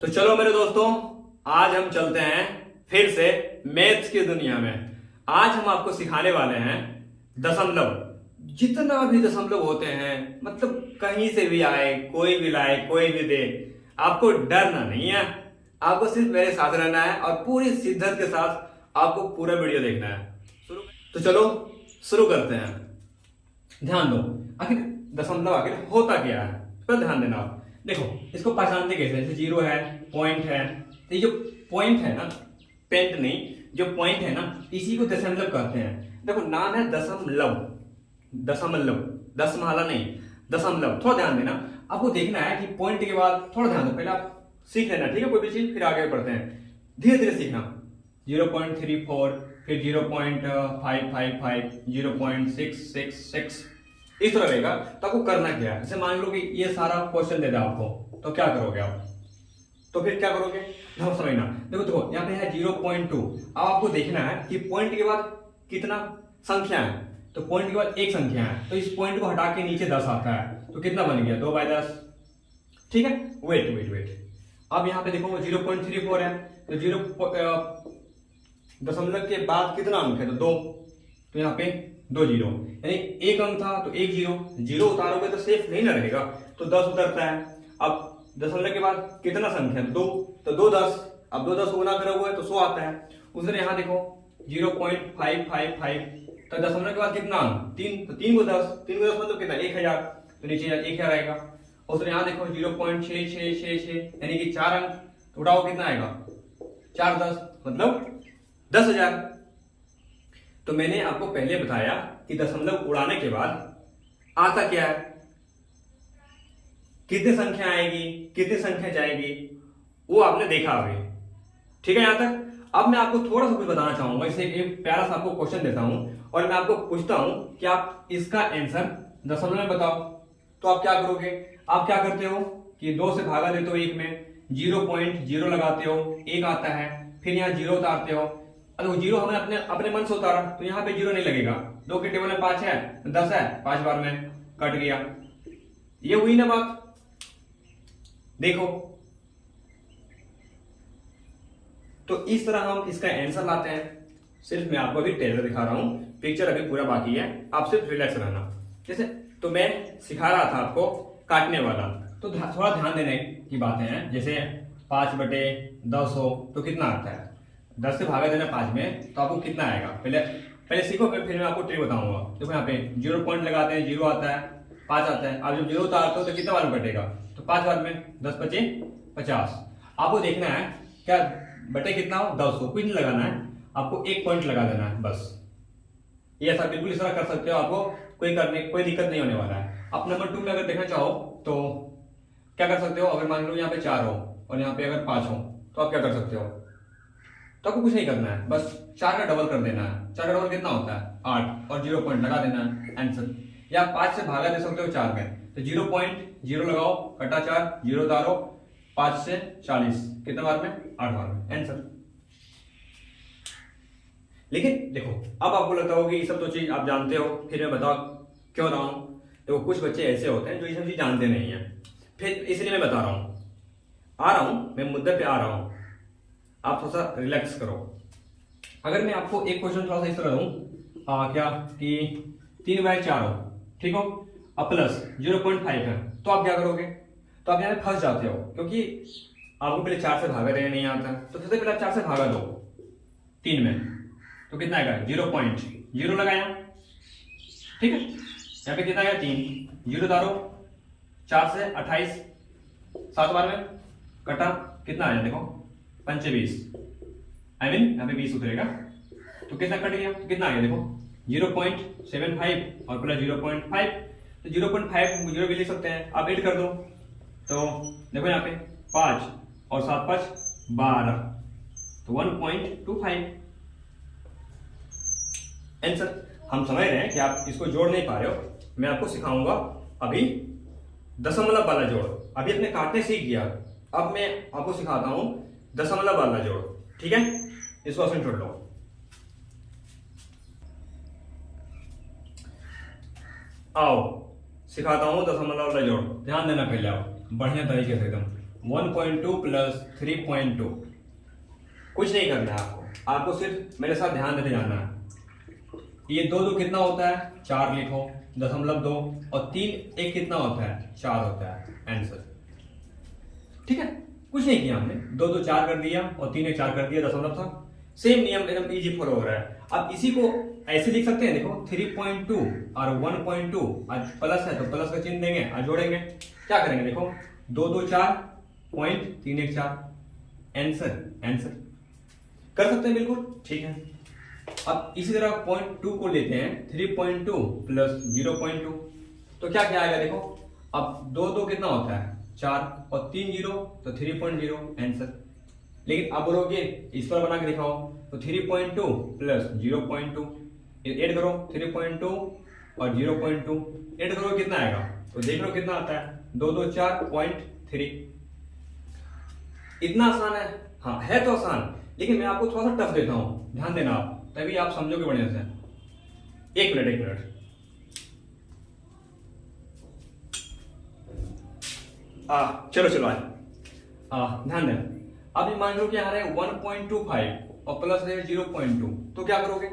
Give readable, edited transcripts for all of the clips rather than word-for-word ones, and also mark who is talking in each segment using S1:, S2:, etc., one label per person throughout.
S1: तो चलो मेरे दोस्तों, आज हम चलते हैं फिर से मैथ्स की दुनिया में। आज हम आपको सिखाने वाले हैं दशमलव। जितना भी दशमलव होते हैं, मतलब कहीं से भी आए, कोई भी लाए, कोई भी दे, आपको डरना नहीं है। आपको सिर्फ मेरे साथ रहना है और पूरी शिद्दत के साथ आपको पूरा वीडियो देखना है। तो चलो शुरू करते हैं। ध्यान दो, आखिर दशमलव आखिर होता क्या है, पर ध्यान देना आप। देखो, इसको पहचानते कैसे? जैसे जीरो है, पॉइंट है, तो ये जो पॉइंट है ना, पेंट नहीं, जो पॉइंट है ना, इसी को दशमलव कहते हैं। देखो, नाम है दशमलव। दशमलव, दशमाला नहीं, दशमलव। थोड़ा ध्यान देना, आपको देखना है कि पॉइंट के बाद थोड़ा ध्यान दो। पहले आप सीख लेना, ठीक है, कोई भी चीज, फिर आगे बढ़ते हैं। धीरे धीरे सीखना। 0.34, फिर 0.555, 0.666, इस तरह रहेगा। तो आपको करना क्या है? जैसे मान लो कि ये सारा क्वेश्चन दे दे आपको, तो क्या करोगे आप? तो फिर क्या करोगे, ध्यान समझना। देखो यहाँ पे है 0.2। अब आपको देखना है कि पॉइंट के बाद कितना संख्या है। तो पॉइंट के बाद एक संख्या है, तो इस पॉइंट को हटा के नीचे 10 आता है, तो कितना बन गया? 2/10। ठीक है, वेट वेट वेट। अब यहाँ पे देखो 0.34 है, तो 0 के बाद कितना अंक है? तो 2। तो यहाँ पे 2 जीरो, यानी एक अंक था तो एक जीरो। जीरो उतारोगे तो सेफ नहीं ना रहेगा, तो 10 उतरता है। अब दशमलव के बाद कितना संख्या? 2, तो 2 10। अब 2 10 गुना करा हुआ है तो 100 आता है। उसने यहाँ देखो 0.555, तो दशमलव के बाद कितना अंक? 3, तो 3 को 10, 3 को 10 मतलब कितना? 1000, तो नीचे 1000 आएगा। उसने यहाँ देखो 0.6666, यानी कि 4 अंक, तो उठाओ कितना आएगा? 4 10, मतलब 10,000। तो मैंने आपको पहले बताया कि दशमलव उड़ाने के बाद आता क्या है, कितनी संख्या आएगी, कितनी संख्या जाएगी, वो आपने देखा अभी। ठीक है यहां तक। अब मैं आपको थोड़ा सा कुछ बताना चाहूंगा। इसे एक प्यारा सा आपको क्वेश्चन देता हूं और मैं आपको पूछता हूं कि आप इसका आंसर दशमलव में बताओ। तो आप क्या करोगे? आप क्या करते हो कि 2 से भागा देते हो 1 में, 0.0 लगाते हो, 1 आता है, फिर यहाँ 0 उतारते हो। अगर जीरो हमने अपने अपने मन से उतारा तो यहाँ पे 0 नहीं लगेगा। 2 के टेबल में 5 है, 10 है, 5 बार में कट गया। ये हुई ना बात। देखो, तो इस तरह हम इसका आंसर लाते हैं। सिर्फ मैं आपको अभी टेलर दिखा रहा हूं, पिक्चर अभी पूरा बाकी है, आप सिर्फ रिलैक्स रहना। जैसे तो मैं सिखा रहा था आपको काटने वाला, तो थोड़ा ध्यान देने की बातें हैं। जैसे 5/10 हो तो कितना आता है? 10 से भागा देना 5 में, तो आपको कितना आएगा? पहले सीखो, फिर मैं आपको ट्रिक बताऊंगा। देखो यहाँ पे 0 पॉइंट लगाते हैं, 0 आता है, 5 आता है। आप जब 0 उतारते हो तो कितना बार में कटेगा? तो 5 बार में, 10 पचे 50। आपको देखना है क्या बटे कितना हो? 10 हो। कुछ नहीं लगाना है, आपको 1 पॉइंट लगा देना है बस। ये ऐसा बिल्कुल इस तरह कर सकते हो, आपको कोई दिक्कत नहीं होने वाला है। आप नंबर 2 में अगर देखना चाहो तो क्या कर सकते हो? अगर मान लो यहाँ पे 4 हो और यहाँ पे अगर 5 हो, तो आप क्या कर सकते हो? तो आपको कुछ नहीं करना है, बस 4 का डबल कर देना है। 4 का डबल कितना होता है? 8, और 0 पॉइंट लगा देना है, आंसर। या 5 से भागा दे सकते हो 4 में, तो 0.0 लगाओ, कटा 4, 0 उतारो, 5 से 40, कितने बार में? 8 बार में, आंसर। लेकिन देखो, अब आपको लगता होगा कि ये सब तो चीज आप जानते हो, फिर मैं बताओ क्यों रहा हूं। देखो, कुछ बच्चे ऐसे होते हैं जो ये सब चीज जानते नहीं है, फिर इसलिए मैं बता रहा हूं। मैं मुद्दे पे आ रहा हूं, आप थोड़ा सा रिलैक्स करो। अगर मैं आपको एक क्वेश्चन थोड़ा सा इस तरह दूं, क्या कि 3/4 हो, ठीक हो, अब प्लस 0.5 है, तो आप क्या करोगे? तो आप यहाँ पे फंस जाते हो, क्योंकि आपको पहले 4 से भागा देना नहीं आता। तो सबसे पहले आप 4 से भागा दो 3 में, तो कितना आएगा? 0.0 लगाया, ठीक है। यहाँ पे कितना आएगा? 3, 0 उतारो, 4 से 28, 7 बार में कटा, कितना आया? देखो 5 20, यहाँ पे 20 उतरेगा, तो कितना कट गया? तो कितना आ गया? देखो 0.75 और प्लस 0.5, तो 0.5 जीरो भी लिख सकते हैं। आप ऐड कर दो, तो देखो यहाँ पे 5 और 7 5 12, तो 1.25 आंसर। हम समझ रहे हैं कि आप इसको जोड़ नहीं पा रहे हो, मैं आपको सिखाऊंगा अभी दशमलव वाला जोड़। अभी अपने काटने सीख गया, अब मैं आपको सिखाता हूं दशमलव वाला जोड़, ठीक है। इसको आसन छोड़ लो। आओ सिखाता हूं दशमलव वाला जोड़, ध्यान देना पहले आप, बढ़िया तरीके से एकदम। 1.2 प्लस 3.2। कुछ नहीं करना है आपको सिर्फ मेरे साथ ध्यान देते जाना है। ये दो दो कितना होता है, 4 लिखो, 0.2, और 3 एक कितना होता है, 4 होता है आंसर। ठीक है, कुछ नहीं किया हमने, 2 2 4 कर दिया और 3 1 4 कर दिया, दशमलव था। सेम नियम एकदम इजी फॉलो हो रहा है। अब इसी को ऐसे लिख सकते हैं, देखो 3.2 और 1.2, आज प्लस है तो प्लस का चिन्ह देंगे और जोड़ेंगे। क्या करेंगे, देखो 2 2 4 पॉइंट 3 1 4 आंसर कर सकते हैं बिल्कुल। ठीक है, अब इसी तरह 0.2 को लेते हैं, 3.2 प्लस 0.2, तो क्या क्या आएगा, देखो अब 2 2 कितना होता है, 4 और 3 0 तो 3.0 आंसर। लेकिन अब बोलोगे इस पर बना के दिखाओ, तो 3.2 प्लस 0.2 ऐड करो, 3.2 और 0.2 ऐड करो, कितना आएगा, तो देख लो कितना आता है, 2 2 4.3। इतना आसान है, हाँ है तो आसान, लेकिन मैं आपको थोड़ा सा टफ देता हूं, ध्यान देना आप, तभी आप समझोगे बढ़िया से। एक मिनट चलो आज ध्यान देना। अब ये मान लो कि यहाँ है 1.25 और प्लस है 0.2, तो क्या करोगे,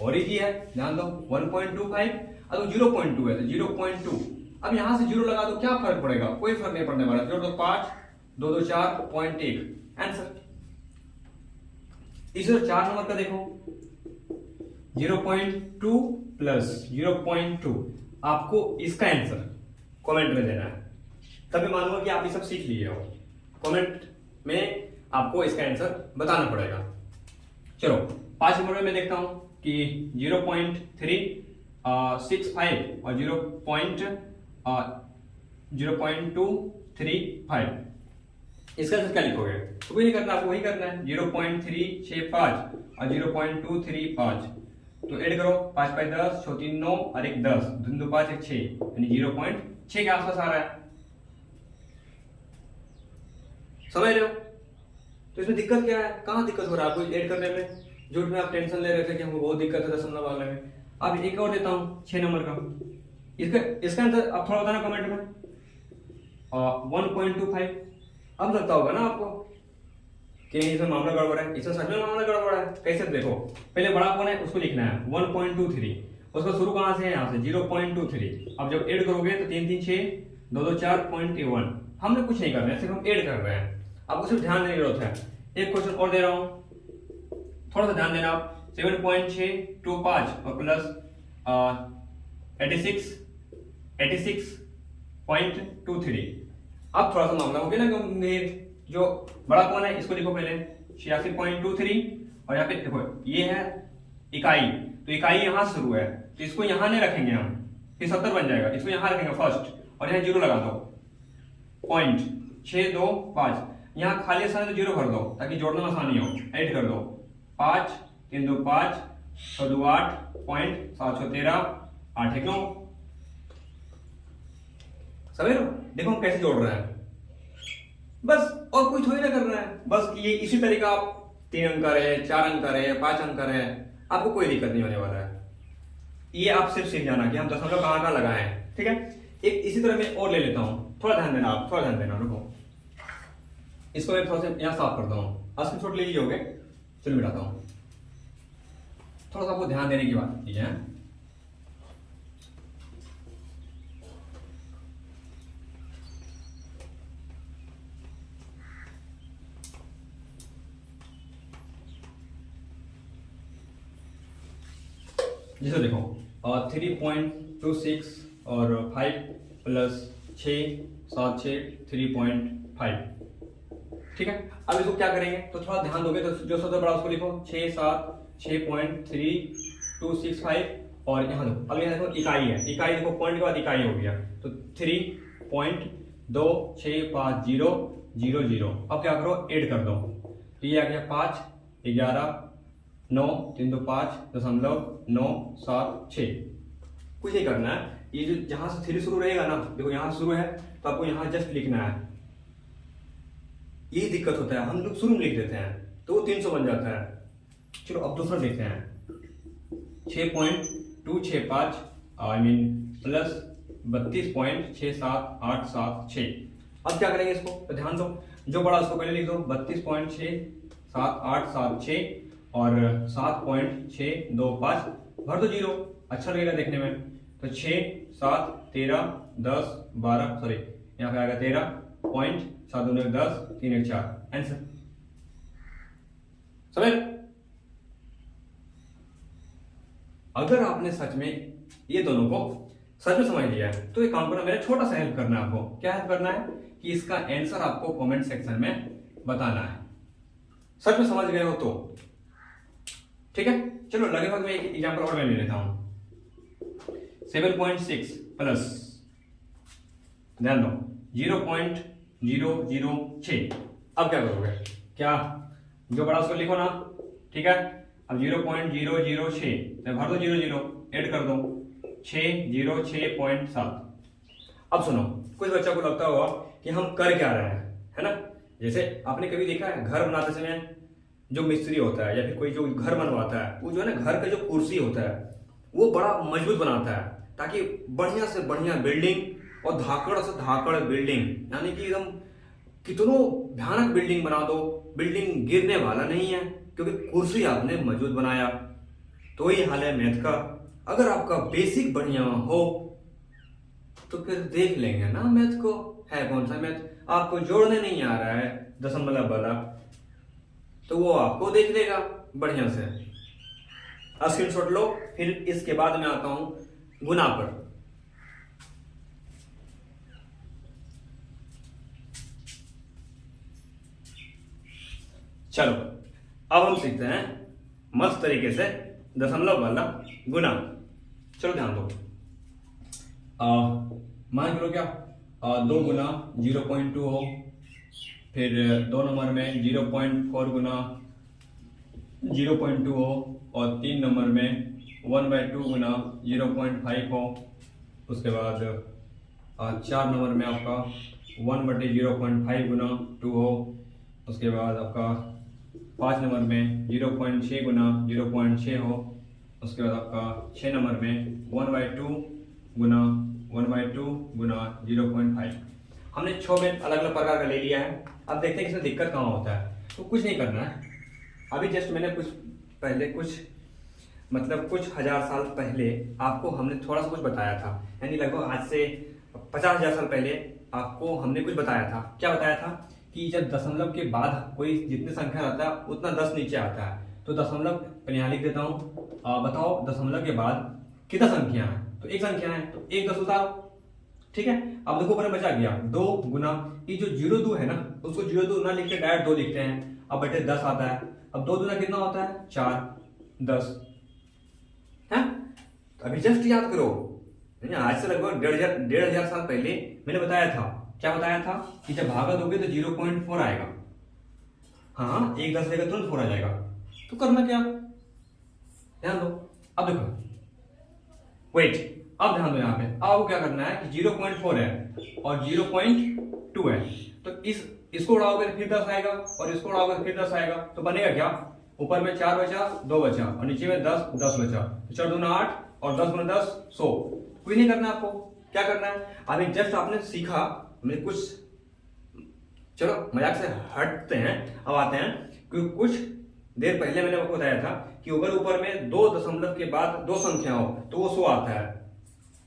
S1: और इजी है, ध्यान दो, 1.25 और 0.2 है तो 0.2। अब यहां से 0 लगा दो, क्या फर्क पड़ेगा, कोई फर्क नहीं पड़ने वाला, जोड़ दो 5 2 2 4.1 आंसर। इस 4 नंबर का देखो 0.2 प्लस 0.2, आपको इसका आंसर कमेंट में देना है, तभी मालूम कि आप ये सब सीख लिए हो। कमेंट में आपको इसका आंसर बताना पड़ेगा। चलो 5 नंबर में मैं देखता हूं कि 0.365 और 0.235, इसका आंसर क्या लिखोगे, तो कोई नहीं करना, आपको वही करना है, 0.365 और 0.235, तो ऐड करो, 5 5 10, 6 3 9 और 1 10, 2 2 5 1 6, यानी 0.6 के आसपास आ रहा है। समझ रहे हो, तो इसमें दिक्कत क्या है, कहां दिक्कत हो रहा है आपको ऐड करने में, झूठ में आप टेंशन ले रहे थे कि हमको बहुत दिक्कत है दशमलव वाले में। अब एक और देता हूं 6 नंबर का, इसका आंसर आप थोड़ा बताना कमेंट में। 1.25, अब लगता होगा ना आपको कि इसमें मामला गड़बड़ है, इसमें सच में मामला गड़बड़ है। कैसे, देखो पहले बड़ा कौन है उसको लिखना है 1.23, उसका शुरू कहां से है, यहां से 0.23। अब जब ऐड करोगे तो 3 3 6 2 2 4.1, हमने कुछ नहीं करना है, सिर्फ हम ऐड कर रहे हैं, आपको सिर्फ ध्यान देने की जरूरत है। एक क्वेश्चन और दे रहा हूं, थोड़ा सा ध्यान देना आप, 7.625 और प्लस 86.23। अब थोड़ा सा मामला हो गया ना गंभीर, जो बड़ा कौन है इसको लिखो पहले 86.23, और यहाँ पे देखो ये है इकाई, तो इकाई यहां से शुरू है, तो इसको यहां नहीं रखेंगे हम, फिर 70 बन जाएगा, इसको यहां रखेंगे फर्स्ट, और यहाँ 0 लगा दो, 0.625, यहाँ खाली स्थान तो 0 भर दो ताकि जोड़ने में आसानी हो, ऐड कर दो, 5 3 2 5 6 2 8 7 6 13 8 1 9। समझ लो, देखो हम कैसे जोड़ रहे हैं, बस और कुछ थोड़ी ना कर रहे हैं, बस ये इसी तरीका आप 3 अंक करे, 4 अंक करे, 5 अंक करे, आपको कोई दिक्कत नहीं होने वाला है। ये आप सिर्फ सीख जाना कि हम दशमलव कहां लगाए, ठीक है। एक इसी तरह मैं और ले लेता हूं, थोड़ा ध्यान देना आप, थोड़ा ध्यान देना, रुको इसको मैं थोड़ा सा यहाँ साफ करता हूँ, स्क्रीनशॉट ले लीजिए, चलो मिटाता हूँ, थोड़ा सा आपको ध्यान देने की बात कीजिए। जैसे देखो 3.26 और 5 प्लस 6 7 6 3.5, ठीक है। अब इसको क्या करेंगे, तो थोड़ा ध्यान दोगे तो जो सबसे बड़ा उसको लिखो 6 7 6.3265, और यहाँ दो, अब यहाँ देखो इकाई है, इकाई देखो पॉइंट के बाद इकाई हो गया, तो 3.265000। अब क्या करो, ऐड कर दो, तो ये आ गया 5 11 9 3 2 5.976। कुछ नहीं करना है, ये जो जहां से 3 शुरू रहेगा ना, देखो यहां शुरू है तो आपको यहां जस्ट लिखना है, यही दिक्कत होता है, हम लोग शुरू में लिख देते हैं तो वो 300 बन जाता है। चलो अब दूसरा देखते हैं, 6.265 प्लस 32.67876, अब क्या करेंगे इसको, तो ध्यान दो, जो बड़ा उसको पहले लिख दो, 32.6876 और 7.625, भर दो जीरो, अच्छा लगेगा देखने में। तो 6 7 13 10 12, सॉरी यहाँ पे आएगा 13.7 दूनी 10 3 1 4, आंसर समझ। अगर आपने सच में ये दोनों को सच में समझ लिया है तो एक काम करना, मेरा छोटा सा हेल्प करना है आपको। क्या हेल्प करना है कि इसका आंसर आपको कमेंट सेक्शन में बताना है, सच में समझ गए हो तो ठीक है। चलो लगभग मैं एक एग्जांपल और मैं ले लेता हूं। 7.6 प्लस, ध्यान दो, 0.006। अब क्या करोगे, क्या जो बड़ा उसको लिखो ना, ठीक है। अब 0.006 भर दो, 0 ऐड कर दो, 606.7। अब सुनो, कुछ बच्चा को लगता होगा कि हम कर क्या रहे हैं, है ना। जैसे आपने कभी देखा है घर बनाते समय जो मिस्त्री होता है या फिर कोई जो घर बनवाता है, वो जो है ना घर का जो कुर्सी होता है वो बड़ा मजबूत बनाता है ताकि बढ़िया से बढ़िया बिल्डिंग और धाकड़ से धाकड़ बिल्डिंग, यानी कि एकदम कितनों भयानक बिल्डिंग बना दो, बिल्डिंग गिरने वाला नहीं है क्योंकि कुर्सी आपने मजबूत बनाया। तो ये हाल है मैथ का। अगर आपका बेसिक बढ़िया हो तो फिर देख लेंगे ना मैथ को, है कौन सा मैथ। आपको जोड़ने नहीं आ रहा है दशमलव वाला तो वो आपको देख लेगा बढ़िया से। स्क्रीनशॉट लो, फिर इसके बाद में आता हूं गुना पर। चलो अब हम सीखते हैं मस्त तरीके से दशमलव वाला गुना। चलो ध्यान दो, मान लो क्या 2 गुना 0.2 हो, फिर 2 नंबर में 0.4 गुना 0.2 हो, और 3 नंबर में 1/2 गुना 0.5 हो। उसके बाद 4 नंबर में आपका 1/0.5 गुना 2 हो। उसके बाद आपका 5 नंबर में 0.6 गुना 0.6 हो। उसके बाद आपका 6 नंबर में 1/2 गुना 0.5। हमने 6 में अलग अलग प्रकार का ले लिया है। अब देखते हैं इसमें दिक्कत कहाँ होता है। तो कुछ नहीं करना है, अभी जस्ट मैंने कुछ हजार साल पहले आपको हमने थोड़ा सा कुछ बताया था, यानी लगभग आज से 50,000 साल पहले आपको हमने कुछ बताया था। क्या बताया था कि जब दशमलव के बाद कोई जितने संख्या रहता है उतना 10 नीचे आता है। तो दशमलव यहाँ लिख देता हूँ, बताओ दशमलव के बाद कितना संख्या है। तो एक संख्या है तो एक 10 उतारो, ठीक है। अब देखो ऊपर बचा गया 2 गुना, ये जो 0.2 है ना उसको 0.2 ना लिख के डायरेक्ट 2 लिखते हैं। अब बेटे 10 आता है, अब 2 दूना कितना होता है 4 10 है। तो अभी जस्ट याद करो, आज से लगभग 1,500 साल पहले मैंने बताया था। क्या बताया था कि जब भागा दोगे तो 0.4 आएगा। हाँ, एक 10 देगा तुरंत 4 आ जाएगा। तो करना क्या, ध्यान दो। अब देखो वेट, अब ध्यान दो यहाँ पे। अब क्या करना है कि 0.4 है और 0.2 है, तो इसको उड़ाओगे फिर 10 आएगा और इसको उड़ाओगे फिर 10 आएगा। तो बनेगा क्या, ऊपर में 4 बचा 2 बचा और नीचे में 10 10 बचा। तो 4 दूना 8 और 10 गुना 10 100। कुछ नहीं करना आपको, क्या करना है अभी जस्ट आपने सीखा। हमने कुछ, चलो मजाक से हटते हैं, अब आते हैं क्योंकि कुछ देर पहले मैंने आपको बताया था कि अगर ऊपर में 2 दशमलव के बाद 2 संख्या हो तो वो 100 आता है।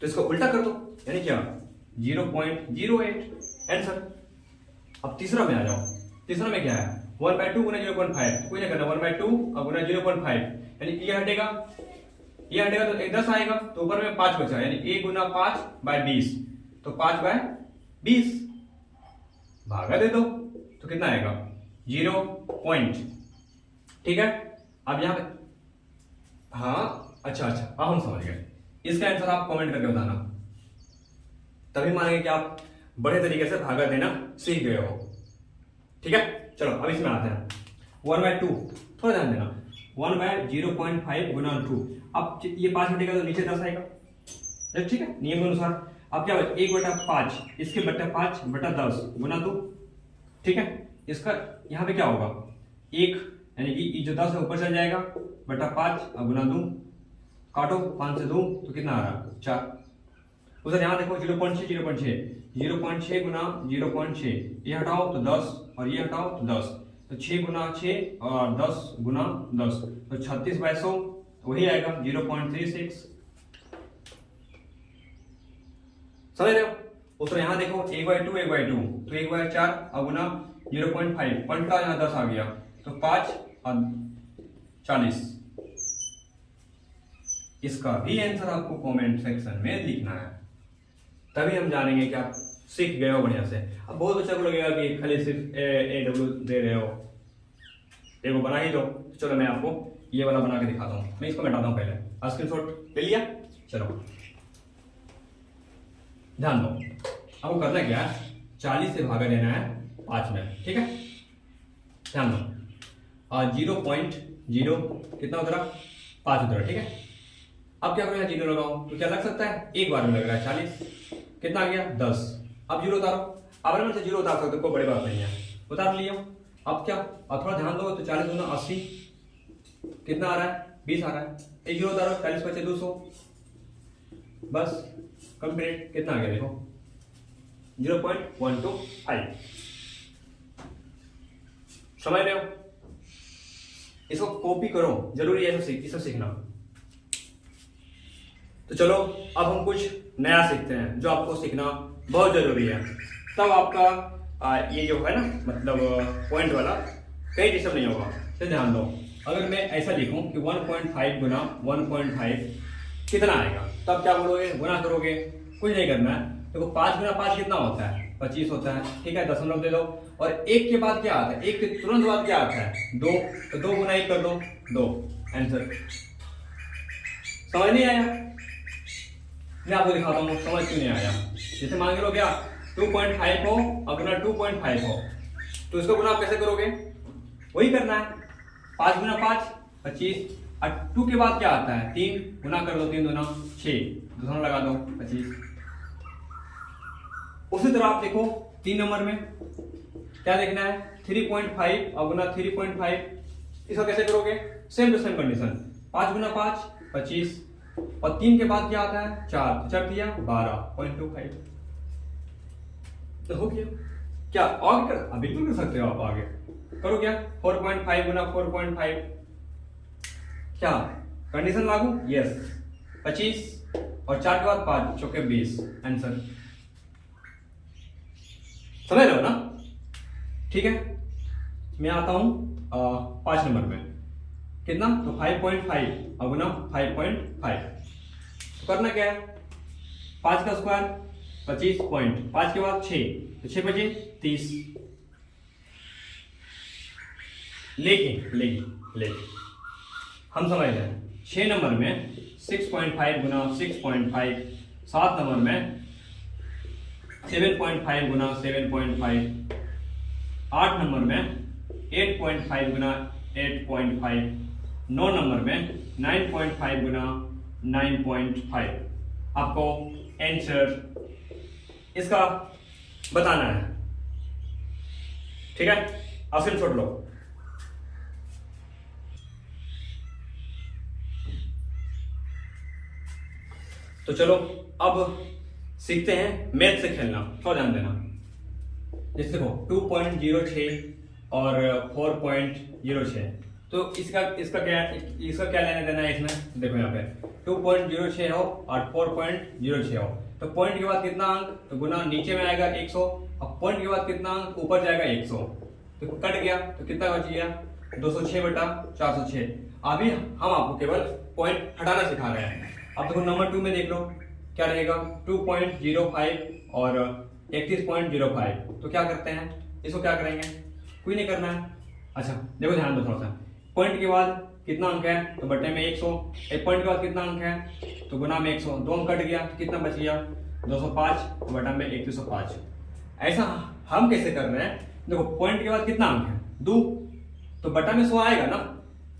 S1: तो इसको उल्टा कर दो, यानी क्या 0.08 आंसर। अब तीसरा में आ जाओ। तीसरा में क्या है 1/2 गुना 0.5। कोई नहीं करना, 1/2 और गुना 0.5, यानी ये हटेगा तो एक 10 आएगा। तो ऊपर में 5 बचा, यानी 1 गुना 5/20। तो 5/20 भागा दे दो तो कितना आएगा 0 पॉइंट, ठीक है। अब यहाँ पे हाँ अच्छा अब हम समझ गए। इसका आंसर आप कमेंट करके बताना, तभी मानेंगे कि आप बड़े तरीके से भागा देना सीख गए हो, ठीक है। चलो अब इसमें आते हैं 1/2। थोड़ा ध्यान देना, 1/0.5 गुना 2। अब ये 5 हटेगा तो नीचे 10 आएगा, ठीक है, नियम के अनुसार। अब क्या होगा 1/5, इसके बट्टा 5/10 गुना 2, ठीक है। इसका यहाँ पे क्या होगा 1, यानी कि जो 10 है ऊपर चल जाएगा बट्टा 5 और गुना 2। काटो 5 से 2 तो कितना आ रहा 4। उधर यहाँ देखो 0.6 0.6 गुना 0.6, ये हटाओ तो 10 और ये हटाओ तो 10, तो 6 गुना 6 और 10 गुना 10, तो 36/100 वही आएगा 0.36। समझ रहे हो? उसको यहाँ देखो 1/2 1/2, तो 1/4 और गुना 0.5, पॉइंट का यहाँ 10 आ गया, तो 5 और 40। इसका भी आंसर आपको कमेंट सेक्शन में लिखना है, तभी हम जानेंगे कि आप सीख गए हो बढ़िया से। अब बहुत बच्चों को लगेगा कि खाली सिर्फ AW दे रहे हो, एगो बना ही दो। चलो मैं आपको ये वाला बना के दिखाता हूँ। मैं इसको मिटाता हूँ, पहले स्क्रीनशॉट ले लिया। चलो ध्यान दो, आपको करना क्या है, 40 से भागा देना है 5 में, ठीक है? ध्यान दो, 0.0 कितना उतरा, 5 उतरा, ठीक है? अब क्या करो, यहाँ 0 लगाओ तो क्या लग सकता है, एक बार में लग रहा है 40, कितना आ गया 10। अब 0 उतारो, अब में से 0 उतार सकते हो, कोई बड़ी बात नहीं है, उतार लिया। अब क्या, अब थोड़ा ध्यान दो, तो 40 गुना 80 कितना आ रहा है, 20 आ रहा है। एक 0 उतारो, 40 बचे 200, बस कंप्लीट। कितना आ गया देखो, 0.125। समझ रहे हो? इसको कॉपी करो, जरूरी है इसको सीखना। तो चलो अब हम कुछ नया सीखते हैं, जो आपको सीखना बहुत जरूरी है, तब आपका ये जो है ना, मतलब पॉइंट वाला कहीं डिस्टर्ब नहीं होगा। तो ध्यान दो, अगर मैं ऐसा लिखूं कि 1.5 गुना 1.5 कितना आएगा, तब क्या बोलोगे, गुना करोगे, कुछ नहीं करना है। देखो 5 गुना 5 कितना होता है, 25 होता है, ठीक है? दशमलव दे दो, और 1 के बाद क्या आता है, 1 के तुरंत बाद क्या आता है, 2, तो 2 गुना 1 कर दो, 2 आंसर। समझ नहीं आया? मैं आपको दिखाता हूँ समझ क्यों नहीं आया। जैसे मान के लो क्या 2.5 हो और गुना 2.5 हो, तो इसको गुना आप कैसे करोगे, वही करना है। 5 गुना 5 25, और 2 के बाद क्या आता है, 3 गुना कर दो, 3 दूना 6, दूसरा लगा दो 25। उसी तरह आप देखो 3 नंबर में क्या देखना है, 3.5 और गुना 3.5, इसको कैसे करोगे, सेम टू सेम कंडीशन, 5 गुना 5 25, और 3 के बाद क्या आता है 4, तो 4 दिया 12.25, तो हो गया। क्या और कर, बिल्कुल कर सकते हो आप, आगे करो क्या, 4.5 गुना 4.5, क्या कंडीशन लागू, यस, 25 और 4 के बाद 5 चौके 20 आंसर। समझ रहे हो ना? ठीक है, मैं आता हूं 5 नंबर में, कितना, तो 5.5 और गुना 5.5, तो करना क्या है, 5 का स्क्वायर 25 पॉइंट, 5 के बाद 6, तो 6 बचे 30। लेकिन हम समझ रहे हैं 6 नंबर में 6.5 गुना 6.5, 7 नंबर में 7.5 गुना 7.5, 8 नंबर में 8.5 गुना 8.5, 9 नंबर में 9.5 गुना 9.5। आपको आंसर इसका बताना है, ठीक है? अब स्क्रीनशॉट लो। तो चलो अब सीखते हैं मैथ से खेलना, थोड़ा ध्यान देना। जैसे देखो 2.06 और 4.06, तो इसका क्या लेना देना है इसमें, देखो यहाँ पे 2.06 हो और 4.06 हो, तो पॉइंट के बाद कितना अंक, तो गुना नीचे में आएगा 100, और पॉइंट के बाद कितना अंक ऊपर जाएगा 100, तो कट गया, तो कितना बच गया 206/406। अभी हम आपको केवल पॉइंट हटाना सिखा रहे हैं। अब देखो नंबर 2 में देख लो क्या रहेगा, 2.05 और 31.05, तो क्या करते हैं, इसको क्या करेंगे, कोई नहीं करना है। अच्छा देखो ध्यान दो थोड़ा सा, पॉइंट के बाद कितना अंक है, तो बटे में 100, एक पॉइंट के बाद कितना अंक है, तो गुना में 100, 2 अंक कट गया, तो कितना बच गया 205, तो बटा में 3105। ऐसा हम कैसे कर रहे हैं, देखो पॉइंट के बाद कितना अंक है 2, तो बटा में 100 आएगा ना,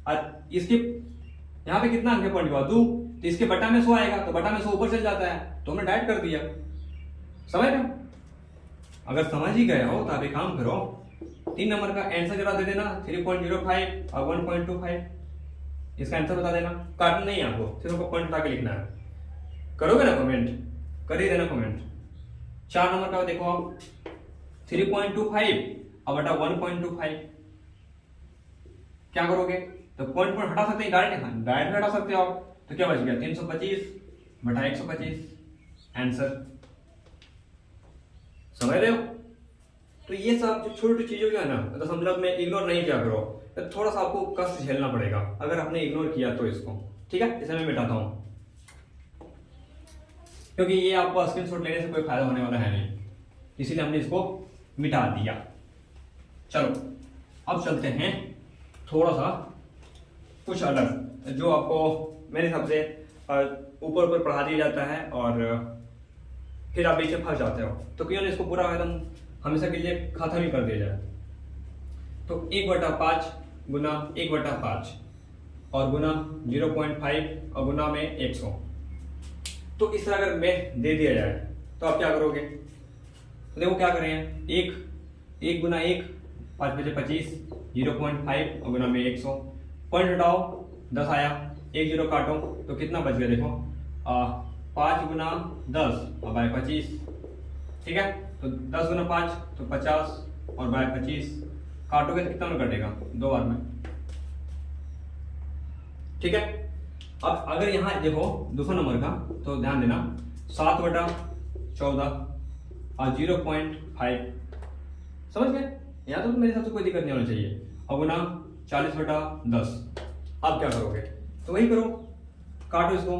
S1: और इसके यहाँ पे कितना अंक है पॉइंट के बाद 2, तो इसके बटा में 100 आएगा, तो बटा में 100 ऊपर चल जाता है, तो हमने डायरेक्ट कर दिया। समझ रहे हो? अगर समझ ही गए हो तो आप एक काम करो, 3 नंबर का आंसर जरा दे देना, 3.05 और 1.25, इसका आंसर बता देना। काटना नहीं आपको, सिर्फ आपको पॉइंट उठा के लिखना है। करोगे ना कमेंट? कर ही देना कमेंट। 4 नंबर का देखो आप 3.25 अब बटा 1.25 क्या करोगे? तो पॉइंट हटा सकते हैं, डायरेक्ट हटा सकते हो आप। तो क्या बच गया? 325 बटा 125 आंसर। समझ रहे हो? तो ये सब जो छोटी चीजों जो है ना दशमलव में इग्नोर नहीं किया करो, तो थोड़ा सा आपको कष्ट झेलना पड़ेगा अगर आपने इग्नोर किया तो इसको। ठीक है, इसे मैं मिटाता हूं क्योंकि ये आपको स्क्रीनशॉट लेने से कोई फायदा होने वाला है नहीं, इसीलिए हमने इसको मिटा दिया। चलो अब चलते हैं थोड़ा सा कुछ अलग, जो आपको मेरे हिसाब से ऊपर ऊपर पढ़ा दिया जाता है और फिर आप बीच में फंस जाते हो। तो क्यों ना इसको पूरा एकदम हमेशा के लिए खत्म ही कर दिया जाए। तो 1/5 गुना 1/5 और गुना 0.5 और गुना में 100। तो इस तरह अगर में दे दिया जाए तो आप क्या करोगे? तो देखो क्या करें, 1 गुना 1 5 बजे 25 0.5 और गुना में 100। पॉइंट हटाओ 10 आया, 1 0 काटो तो कितना बच गया? देखो 5 गुना 10 और बाय 25। ठीक है, तो 10 गुना 5 तो 50 और बाय 25 काटोगे तो कितना में कटेगा? 2 बार में। ठीक है, अब अगर यहां देखो दूसरा नंबर का तो ध्यान देना 7/14 और 0.5 समझ गए? यहाँ तो मेरे हिसाब से कोई दिक्कत नहीं होनी चाहिए। और गुना 40/10। अब क्या करोगे? तो वही करो, काटो इसको,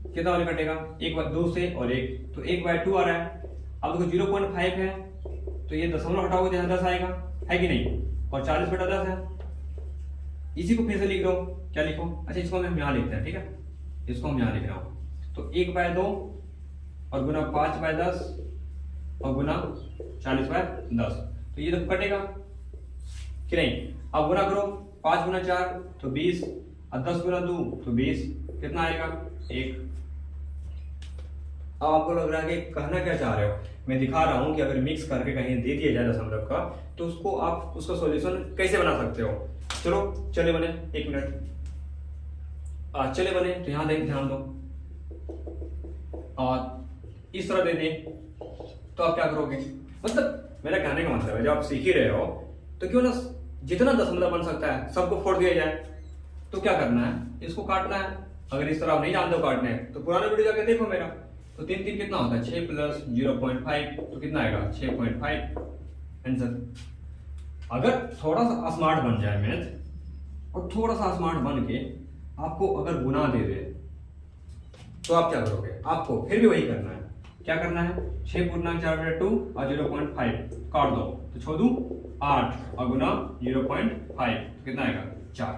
S1: कितना वाले कटेगा? 1/2 से और 1 तो 1/2 आ रहा है। अब देखो 0.5 है तो ये दशमलव हटाओगे तो यहाँ 10 आएगा, है कि नहीं? और 40/10 है, इसी को फिर से लिख दो। क्या लिखो? अच्छा इसको हम यहाँ लिखते हैं। ठीक है, इसको हम यहाँ लिख रहा हूँ। तो 1/2 और गुना 5/10 और गुना 40/10 तो ये तो कटेगा कि नहीं? अब गुना करो, 5 गुना 4 तो 20 और 10 गुना 2 तो 20, कितना आएगा? 1। अब आपको लग रहा है कि कहना क्या चाह रहे हो? मैं दिखा रहा हूं कि अगर मिक्स करके कहीं दे दिया जाए दशमलव का तो उसको आप उसका सॉल्यूशन कैसे बना सकते हो। चलो चले बने, 1 मिनट। चले बने तो यहां ध्यान दो और इस तरह दे दें तो आप क्या करोगे? मतलब मेरा कहने का मतलब है जब आप सीख ही रहे हो तो क्यों ना जितना दशमलव बन सकता है सबको फोड़ दिया जाए। तो क्या करना है? इसको काटना है। अगर इस तरह आप नहीं जानते हो काटने तो पुराना वीडियो जाके देखो मेरा। तो 3 3 कितना होता है? 6 प्लस 0.5 तो कितना आएगा? 6.5 आंसर। अगर थोड़ा सा स्मार्ट बन जाए मैथ और थोड़ा सा स्मार्ट बन के आपको अगर गुना दे दे तो आप क्या करोगे? आपको फिर भी वही करना है। क्या करना है? 6/4/2 और 0.5 काट दो तो छोड़ दूं 8 और गुना 0.5 तो कितना आएगा? 4।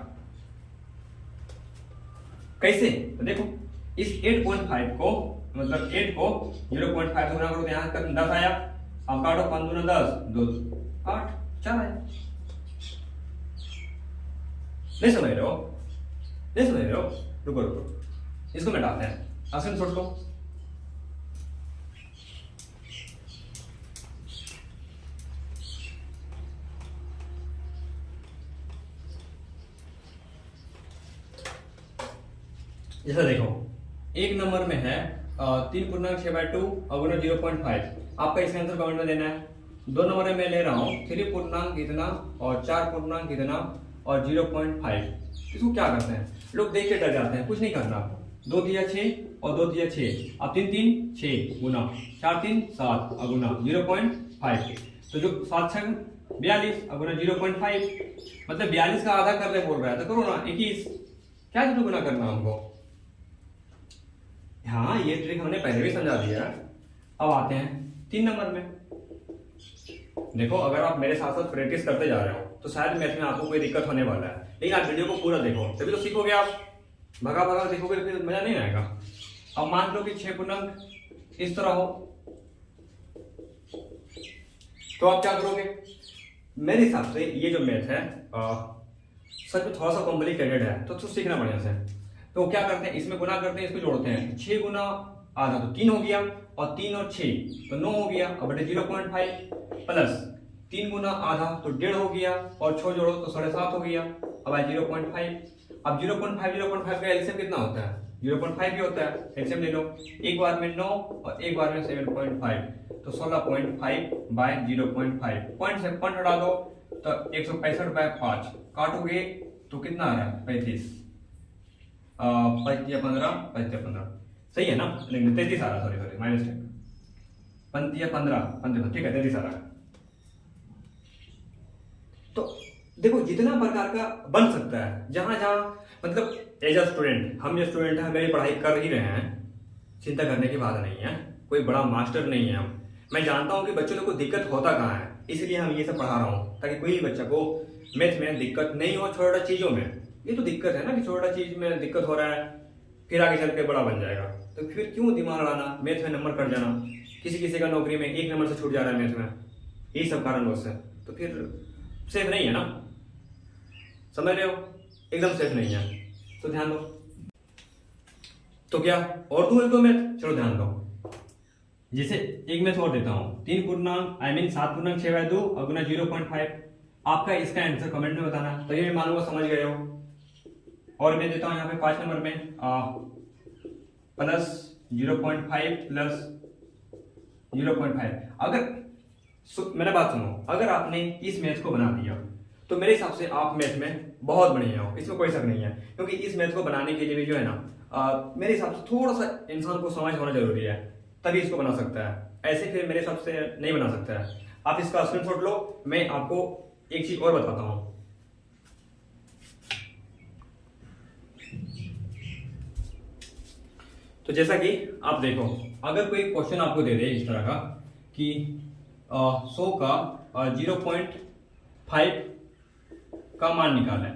S1: कैसे? तो देखो इस 8.5 को मतलब 8 को 0.5 से गुना करो तो यहाँ तक 10 आया। अब काटो 5 गुना 10 2 8 4 आया। नहीं समझ रहे हो? नहीं समझ रहे हो? रुको रुको, इसको मिटाते हैं। आसन छोड़ दो। जैसा देखो 1 नंबर में है 3.6/2 और गुना 0.5। आपका इसका आंसर कमेंट में देना है। 2 नंबर में मैं ले रहा हूँ 3 पूर्णांक इतना और 4 पूर्णांक इतना और 0.5। इसको क्या करते हैं? लोग देख के डर जाते हैं, कुछ नहीं करना। 2 दिया 6 और 2 दिया 6। अब 3 3 6 गुना 4 3 7 और गुना 0.5 तो जो 7 6 42 और गुना 0.5 मतलब 42 का आधा करने बोल रहा है तो करो ना 21। क्या जो गुना करना हमको? हाँ ये ट्रिक हमने पहले भी समझा दिया। अब आते हैं 3 नंबर में। देखो अगर आप मेरे साथ साथ प्रैक्टिस करते जा रहे हो तो शायद मैथ में आपको कोई दिक्कत होने वाला है, लेकिन आप वीडियो को पूरा देखो तभी तो सीखोगे। आप भगा भगा देखोगे फिर मजा नहीं आएगा। अब मान लो कि 6 पूर्णांक इस तरह हो तो आप क्या करोगे? मेरे हिसाब से ये जो मैथ है सच में थोड़ा सा कॉम्प्लिकेटेड है तो सीखना बढ़िया से। तो क्या करते हैं? इसमें गुना करते हैं, इसको जोड़ते हैं। 6 गुना आधा तो 3 हो गया और 3 और 6 तो 9 हो गया और बटे 0.5 प्लस 3 गुना आधा तो 1.5 हो गया और 6 जोड़ो तो 7.5 हो गया। अब 0.5। अब 0.5 का एलसीएम कितना होता है? 0.5 भी होता है, एलसीएम ले लो, एक बार में 9 और एक बार में 7.5, तो 16.5 बाय 0.5, पॉइंट से पॉइंट हटा दो तो 165 बाय 5 काटोगे तो कितना आ रहा है 35, 5 या 15, 5 या 15 सही है ना, नहीं 33 आ रहा, सॉरी माइनस 5 या 15, ठीक है 33 आ रहा है। तो देखो जितना प्रकार का बन सकता है, जहां जहां मतलब एज अ स्टूडेंट, हम जो स्टूडेंट हैं हमें भी पढ़ाई कर ही रहे हैं, चिंता करने की बात नहीं है, कोई बड़ा मास्टर नहीं है हम। मैं जानता हूं कि बच्चों लोग को दिक्कत होता कहाँ है, इसलिए हम ये सब पढ़ा रहा हूँ ताकि कोई भी बच्चा को मैथ में दिक्कत नहीं हो। छोटा चीजों में ये तो दिक्कत है ना कि छोटा चीज में दिक्कत हो रहा है, फिर आगे चल के बड़ा बन जाएगा, तो फिर क्यों दिमाग लगाना, मैथ में नंबर कट जाना, किसी किसी का नौकरी में 1 नंबर से छूट जा रहा है मैथ में, यही सब कारण से, तो फिर सेफ नहीं है ना, समझ रहे हो, एकदम सेफ नहीं है, तो ध्यान दो। तो क्या और दूं एक दो मैथ, चलो ध्यान दो। जैसे एक मैथ और देता हूं, 3 पूर्णांक 7 पूर्णांक 6 बाय 2 और गुना 0.5, आपका इसका आंसर कमेंट में बताना, तो ये मैं मानूंगा समझ गए हो। और मैं देता हूं यहाँ पे 5 नंबर में प्लस 0.5 प्लस 0.5। अगर मेरा बात सुनो, अगर आपने इस मैथ को बना दिया तो मेरे हिसाब से आप मैथ में बहुत बढ़िया हो, इसमें कोई शक नहीं है, क्योंकि इस मैथ को बनाने के लिए भी जो है ना मेरे हिसाब से थोड़ा सा इंसान को समझ होना जरूरी है, तभी इसको बना सकता है, ऐसे फिर मेरे हिसाब से नहीं बना सकता है। आप इसका स्क्रीनशॉट लो, मैं आपको एक चीज और बताता हूं। तो जैसा कि आप देखो, अगर कोई क्वेश्चन आपको दे दे इस तरह का कि 100 का 0.5 का मान निकालें,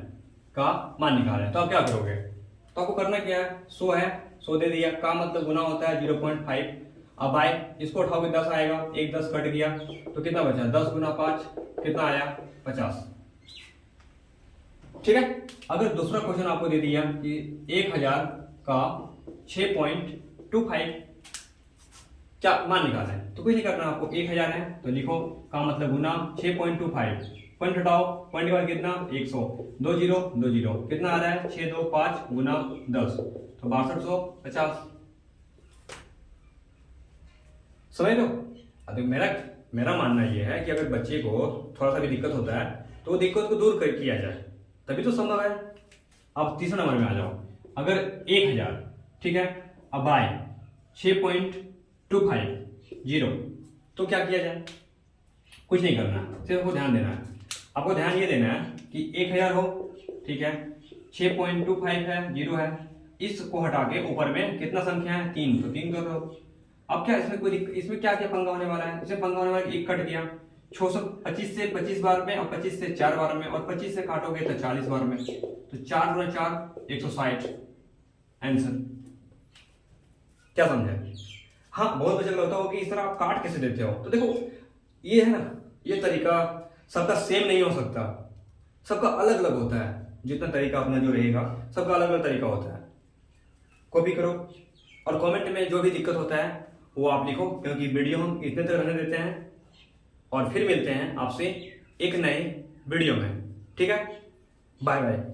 S1: तो आप क्या करोगे, तो आपको करना क्या है, 100 है, 100 दे दिया, का मतलब गुना होता है 0.5, अब आए इसको उठाओगे 10 आएगा, एक 10 कट गया तो कितना बचा, 10 गुना 5 कितना आया 50, ठीक है। अगर दूसरा क्वेश्चन आपको दे दिया कि 1000 का 6.25 क्या मान निकालना है, तो कुछ नहीं करना आपको, 1000 है तो लिखो का मतलब गुना 6.25, पॉइंट हटाओ, पॉइंट के बाद कितना 100, 2 0 2 0 कितना आ रहा है 6 2 5 गुना 10, तो 6250, समझ लो। तो मेरा मानना यह है कि अगर बच्चे को थोड़ा सा भी दिक्कत होता है तो दिक्कत को दूर कर किया जाए, तभी तो संभव है। अब तीसरे नंबर में आ जाओ, अगर 1000 ठीक है, अब आए 6.25 तो क्या किया जाए, कुछ नहीं करना, सिर्फ आपको ध्यान देना है, आपको ध्यान ये देना है कि 1000 हो, ठीक है, 6.25 है, 0 है, इसको हटा के ऊपर में कितना संख्या है 3, तो 3 कर दो। अब क्या इसमें क्या क्या पंगा होने वाला है, इसमें पंगा होने वाला है, 1 कट गया, 625 से 25 बार में और 25 से 4 बार में और 25 से काटोगे तो 40 बार में, तो 4 गुना 4 160 आंसर। क्या समझे? हाँ, बहुत बच्चे होता हो कि इस तरह आप काट कैसे देते हो, तो देखो ये है ना, ये तरीका सबका सेम नहीं हो सकता, सबका अलग अलग होता है, जितना तरीका अपना जो रहेगा सबका अलग अलग तरीका होता है। कॉपी करो और कमेंट में जो भी दिक्कत होता है वो आप लिखो, क्योंकि वीडियो हम इतने तक रहने देते हैं और फिर मिलते हैं आपसे एक नए वीडियो में, ठीक है, बाय बाय।